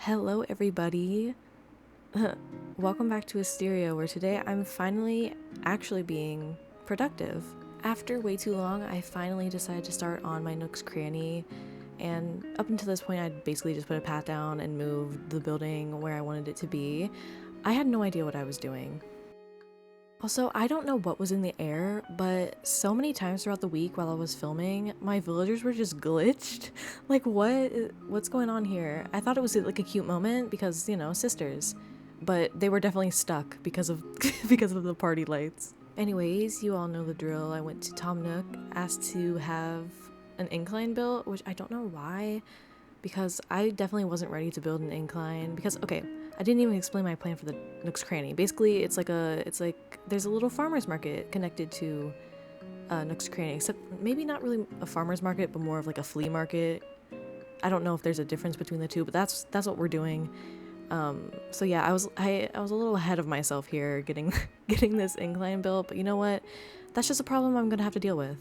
Hello everybody. Welcome back to Asteria, where today I'm finally actually being productive. After way too long, I finally decided to start on my Nook's cranny, and up until this point I'd basically just put a path down and moved the building where I wanted it to be. I had no idea what I was doing. Also, I don't know what was in the air, but so many times throughout the week while I was filming, my villagers were just glitched. Like, what's going on here? I thought it was like a cute moment because, sisters. But they were definitely stuck because of because of the party lights. Anyways, you all know the drill. I went to Tom Nook, asked to have an incline built, which I don't know why, because I definitely wasn't ready to build an incline because okay, I didn't even explain my plan for the Nook's Cranny. Basically, it's like there's a little farmer's market connected to Nook's Cranny, except maybe not really a farmer's market, but more of like a flea market. I don't know if there's a difference between the two, but that's what we're doing. So yeah, I was a little ahead of myself here getting getting this incline built, but you know what? That's just a problem I'm gonna have to deal with.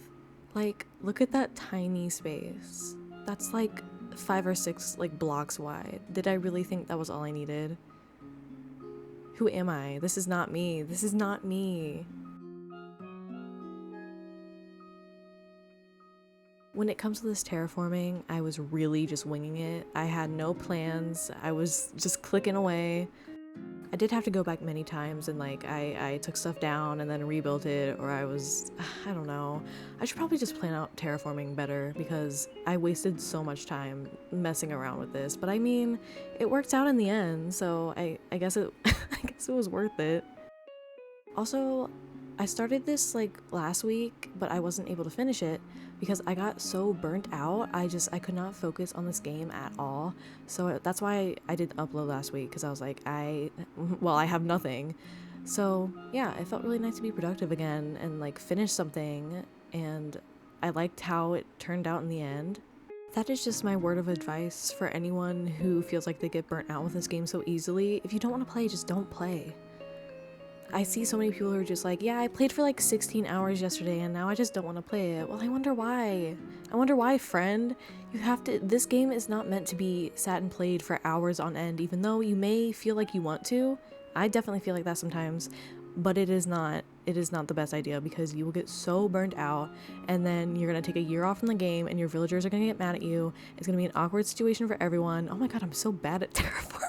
Like, look at that tiny space. That's like 5 or 6 like blocks wide. Did I really think that was all I needed? Who am I? This is not me. This is not me. When it comes to this terraforming, I was really just winging it. I had no plans. I was just clicking away. I did have to go back many times and like I took stuff down and then rebuilt it, or I don't know. I should probably just plan out terraforming better because I wasted so much time messing around with this. But I mean, it worked out in the end, so I guess it I guess it was worth it. Also, I started this like last week, but I wasn't able to finish it because I got so burnt out. I could not focus on this game at all. So that's why I didn't upload last week, because I was like, I have nothing. So yeah, it felt really nice to be productive again and like finish something, and I liked how it turned out in the end. That is just my word of advice for anyone who feels like they get burnt out with this game so easily. If you don't want to play, just don't play. I see so many people who are just like, yeah, I played for like 16 hours yesterday and now I just don't want to play it. Well, I wonder why. I wonder why, friend. This game is not meant to be sat and played for hours on end, even though you may feel like you want to. I definitely feel like that sometimes, but it is not the best idea because you will get so burned out and then you're going to take a year off from the game and your villagers are going to get mad at you. It's going to be an awkward situation for everyone. Oh my god, I'm so bad at terraforming.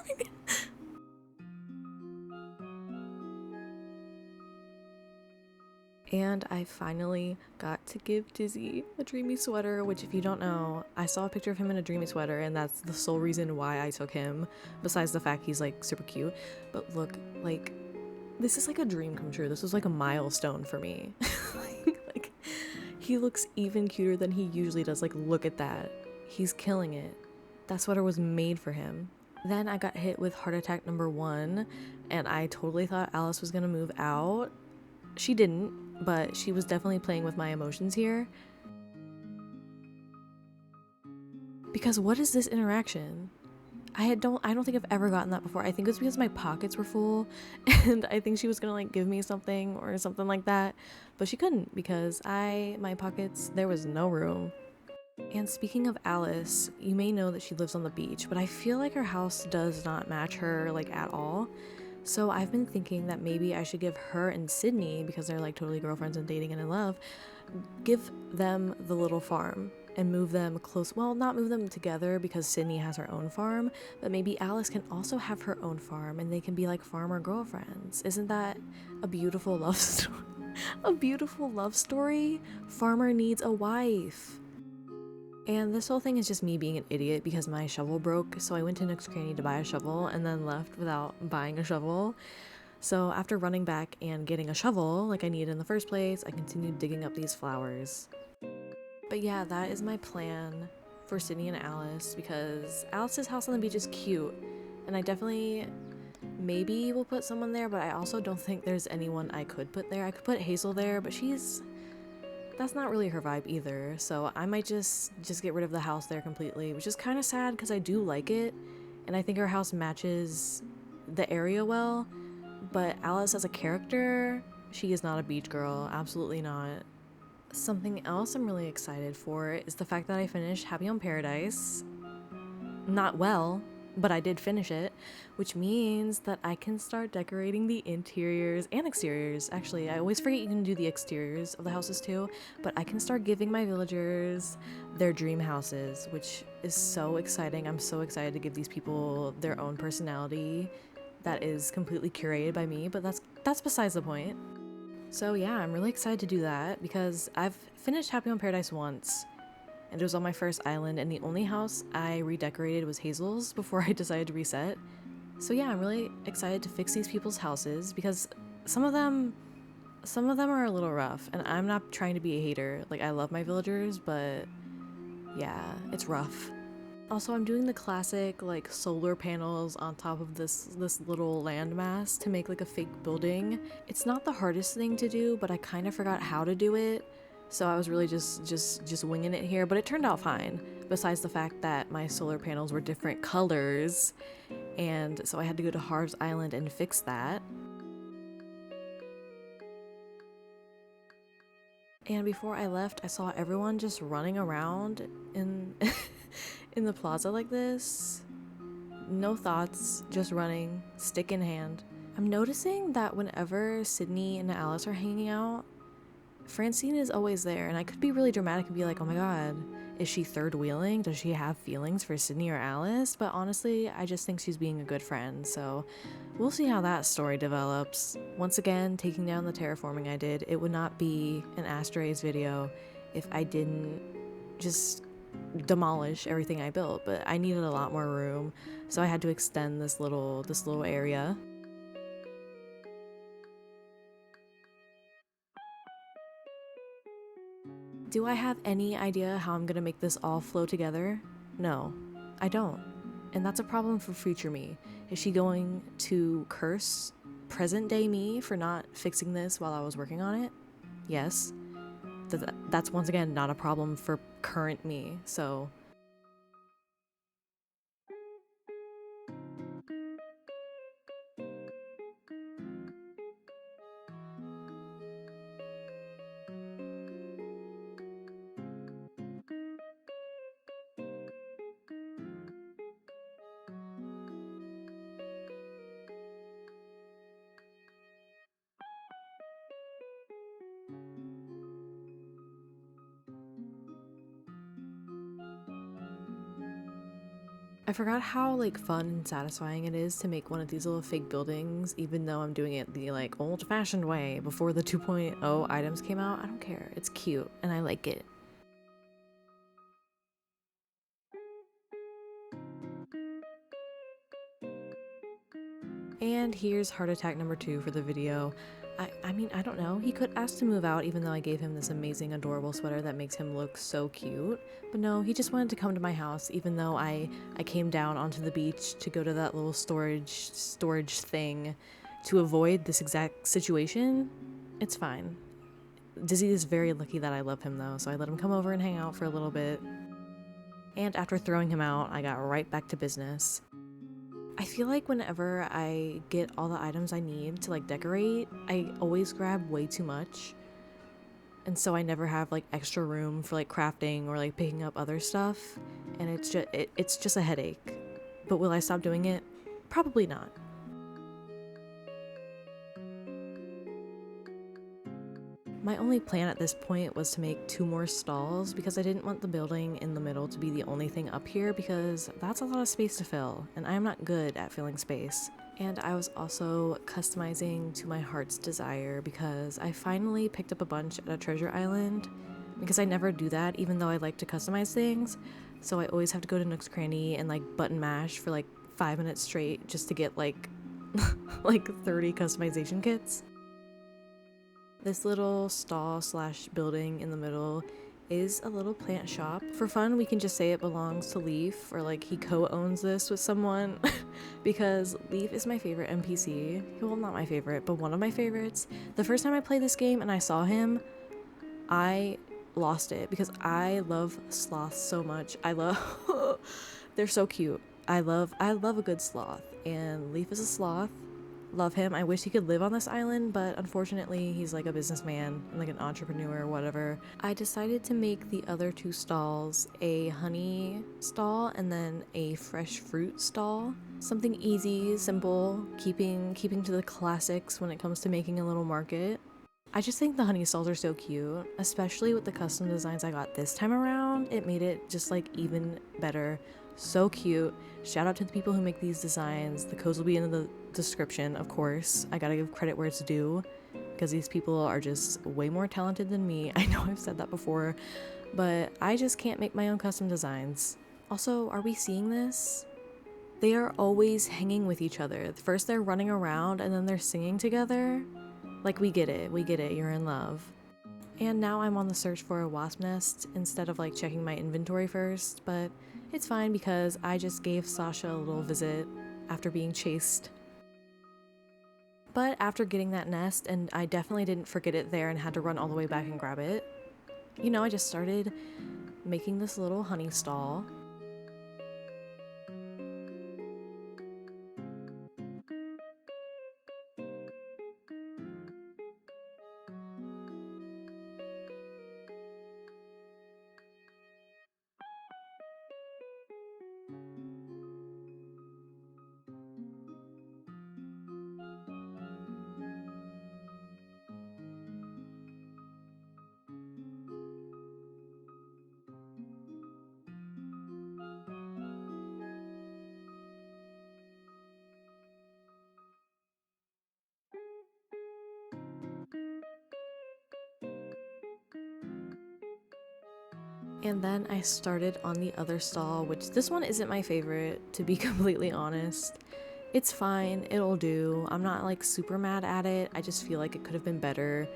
And I finally got to give Dizzy a dreamy sweater, which if you don't know, I saw a picture of him in a dreamy sweater and that's the sole reason why I took him, besides the fact he's like super cute. But look, like, this is like a dream come true. This was like a milestone for me. like, he looks even cuter than he usually does. Like, look at that. He's killing it. That sweater was made for him. Then I got hit with heart attack number 1, and I totally thought Alice was gonna move out. She didn't, but she was definitely playing with my emotions here. Because what is this interaction? I don't think I've ever gotten that before. I think it's because my pockets were full and I think she was gonna like give me something or something like that, but she couldn't because my pockets, there was no room. And speaking of Alice, you may know that she lives on the beach, but I feel like her house does not match her like at all. So I've been thinking that maybe I should give her and Sydney, because they're like totally girlfriends and dating and in love, give them the little farm and move them close. Well, not move them together because Sydney has her own farm, but maybe Alice can also have her own farm and they can be like farmer girlfriends. Isn't that a beautiful love story? A beautiful love story? Farmer needs a wife. And this whole thing is just me being an idiot because my shovel broke, so I went to Nook's Cranny to buy a shovel and then left without buying a shovel. So after running back and getting a shovel like I needed in the first place, I continued digging up these flowers. But yeah, that is my plan for Sydney and Alice, because Alice's house on the beach is cute, and I definitely maybe will put someone there, but I also don't think there's anyone I could put there. I could put Hazel there, but that's not really her vibe either, so I might just get rid of the house there completely, which is kind of sad because I do like it, and I think her house matches the area well, but Alice as a character, she is not a beach girl, absolutely not. Something else I'm really excited for is the fact that I finished Happy on Paradise. Not well, but I did finish it, which means that I can start decorating the interiors and exteriors. Actually, I always forget you can do the exteriors of the houses too, but I can start giving my villagers their dream houses, which is so exciting. I'm so excited to give these people their own personality that is completely curated by me, but that's besides the point. So yeah, I'm really excited to do that because I've finished Happy Home Paradise once, and it was on my first island, and the only house I redecorated was Hazel's before I decided to reset. So yeah, I'm really excited to fix these people's houses because some of them are a little rough, and I'm not trying to be a hater. Like, I love my villagers, but yeah, it's rough. Also, I'm doing the classic like solar panels on top of this little landmass to make like a fake building. It's not the hardest thing to do, but I kind of forgot how to do it. So I was really just winging it here, but it turned out fine. Besides the fact that my solar panels were different colors, and so I had to go to Harv's Island and fix that. And before I left, I saw everyone just running around in in the plaza like this. No thoughts, just running, stick in hand. I'm noticing that whenever Sydney and Alice are hanging out, Francine is always there, and I could be really dramatic and be like, oh my god, is she third wheeling? Does she have feelings for Sydney or Alice? But honestly, I just think she's being a good friend, so we'll see how that story develops. Once again, taking down the terraforming I did, it would not be an Astera's video if I didn't just demolish everything I built, but I needed a lot more room, so I had to extend this little area. Do I have any idea how I'm gonna make this all flow together? No, I don't. And that's a problem for future me. Is she going to curse present day me for not fixing this while I was working on it? Yes. That's once again not a problem for current me, so I forgot how like fun and satisfying it is to make one of these little fake buildings, even though I'm doing it the like old-fashioned way before the 2.0 items came out. I don't care. It's cute and I like it. And here's heart attack number 2 for the video. I mean, I don't know. He could ask to move out even though I gave him this amazing, adorable sweater that makes him look so cute. But no, he just wanted to come to my house even though I came down onto the beach to go to that little storage thing to avoid this exact situation. It's fine. Dizzy is very lucky that I love him though, so I let him come over and hang out for a little bit. And after throwing him out, I got right back to business. I feel like whenever I get all the items I need to like decorate, I always grab way too much. And so I never have like extra room for like crafting or like picking up other stuff. And it's just a headache. But will I stop doing it? Probably not. My only plan at this point was to make 2 more stalls because I didn't want the building in the middle to be the only thing up here because that's a lot of space to fill, and I'm not good at filling space. And I was also customizing to my heart's desire because I finally picked up a bunch at a treasure island because I never do that even though I like to customize things. So I always have to go to Nook's Cranny and like button mash for like 5 minutes straight just to get like like 30 customization kits. This little stall slash building in the middle is a little plant shop. For fun, we can just say it belongs to Leaf, or like he co-owns this with someone because Leaf is my favorite NPC. Well, not my favorite, but one of my favorites. The first time I played this game and I saw him, I lost it because I love sloths so much. They're so cute. I love a good sloth, and Leaf is a sloth. Love him. I wish he could live on this island, but unfortunately he's like a businessman and like an entrepreneur or whatever. I decided to make the other two stalls a honey stall and then a fresh fruit stall. Something easy, simple, keeping to the classics when it comes to making a little market. I just think the honey stalls are so cute, especially with the custom designs I got this time around. It made it just like even better. So cute. Shout out to the people who make these designs. The codes will be in the description, of course. I gotta give credit where it's due because these people are just way more talented than me. I know I've said that before, but I just can't make my own custom designs. Also, are we seeing this? They are always hanging with each other. First they're running around and then they're singing together. Like, we get it, you're in love. And now I'm on the search for a wasp nest instead of like checking my inventory first, but it's fine because I just gave Sasha a little visit after being chased. But after getting that nest, and I definitely didn't forget it there and had to run all the way back and grab it, you know, I just started making this little honey stall. And then I started on the other stall, which this one isn't my favorite, to be completely honest. It's fine, it'll do. I'm not like super mad at it. I just feel like it could have been better,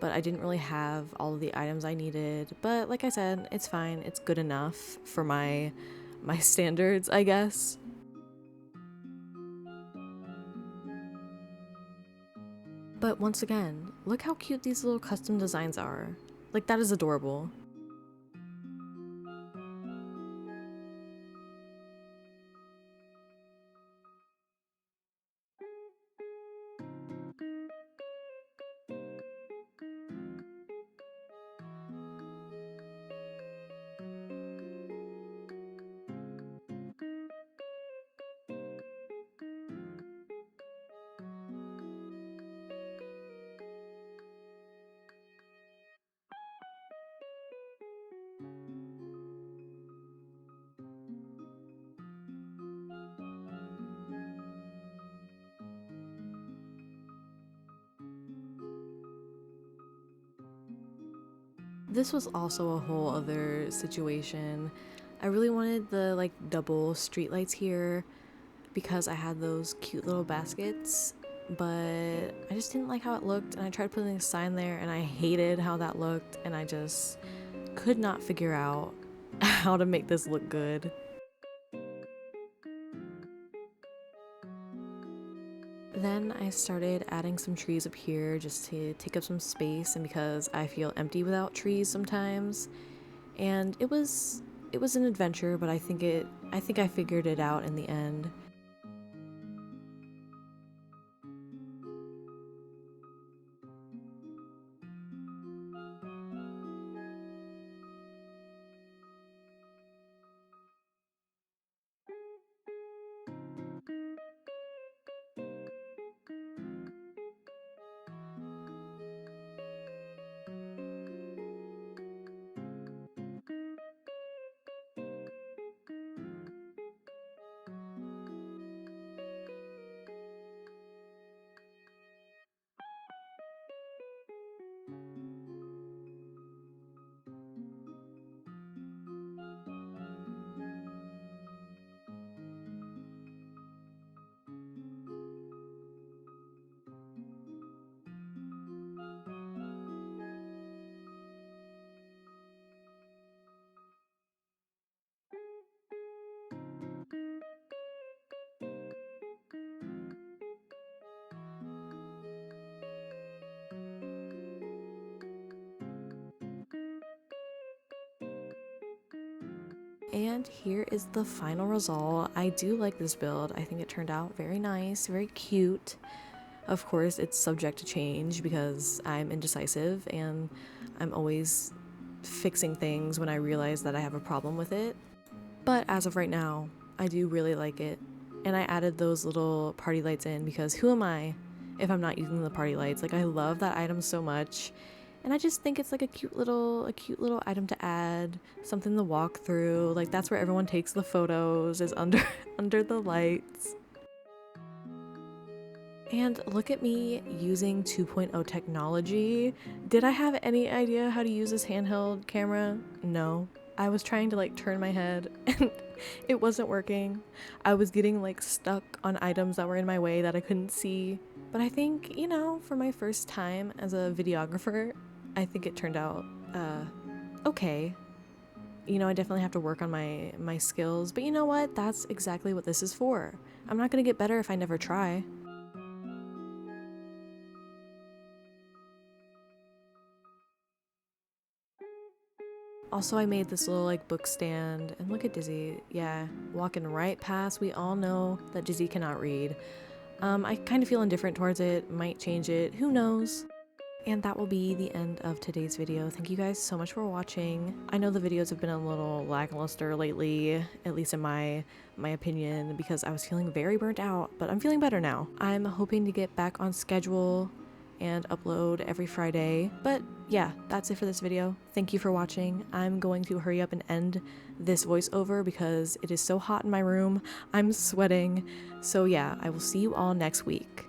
but I didn't really have all of the items I needed. But like I said, it's fine. It's good enough for my standards, I guess. But once again, look how cute these little custom designs are. Like, that is adorable. This was also a whole other situation. I really wanted the like double streetlights here because I had those cute little baskets, but I just didn't like how it looked, and I tried putting a sign there and I hated how that looked, and I just could not figure out how to make this look good. Then I started adding some trees up here just to take up some space, and because I feel empty without trees sometimes. And it was an adventure, but I think I figured it out in the end. And here is the final result. I do like this build. I think it turned out very nice, very cute. Of course, it's subject to change because I'm indecisive and I'm always fixing things when I realize that I have a problem with it. But as of right now, I do really like it. And I added those little party lights in because who am I if I'm not using the party lights? Like, I love that item so much. And I just think it's like a cute little item to add, something to walk through. Like, that's where everyone takes the photos, is under under the lights. And look at me using 2.0 technology. Did I have any idea how to use this handheld camera? No. I was trying to like turn my head and it wasn't working. I was getting like stuck on items that were in my way that I couldn't see. But I think, you know, for my first time as a videographer, I think it turned out okay. You know, I definitely have to work on my skills, but you know what? That's exactly what this is for. I'm not gonna get better if I never try. Also, I made this little like book stand, and look at Dizzy. Yeah, walking right past. We all know that Dizzy cannot read. I kind of feel indifferent towards it, might change it, who knows? And that will be the end of today's video. Thank you guys so much for watching. I know the videos have been a little lackluster lately, at least in my opinion, because I was feeling very burnt out, but I'm feeling better now. I'm hoping to get back on schedule and upload every Friday. But yeah, that's it for this video. Thank you for watching. I'm going to hurry up and end this voiceover because it is so hot in my room. I'm sweating. So yeah, I will see you all next week.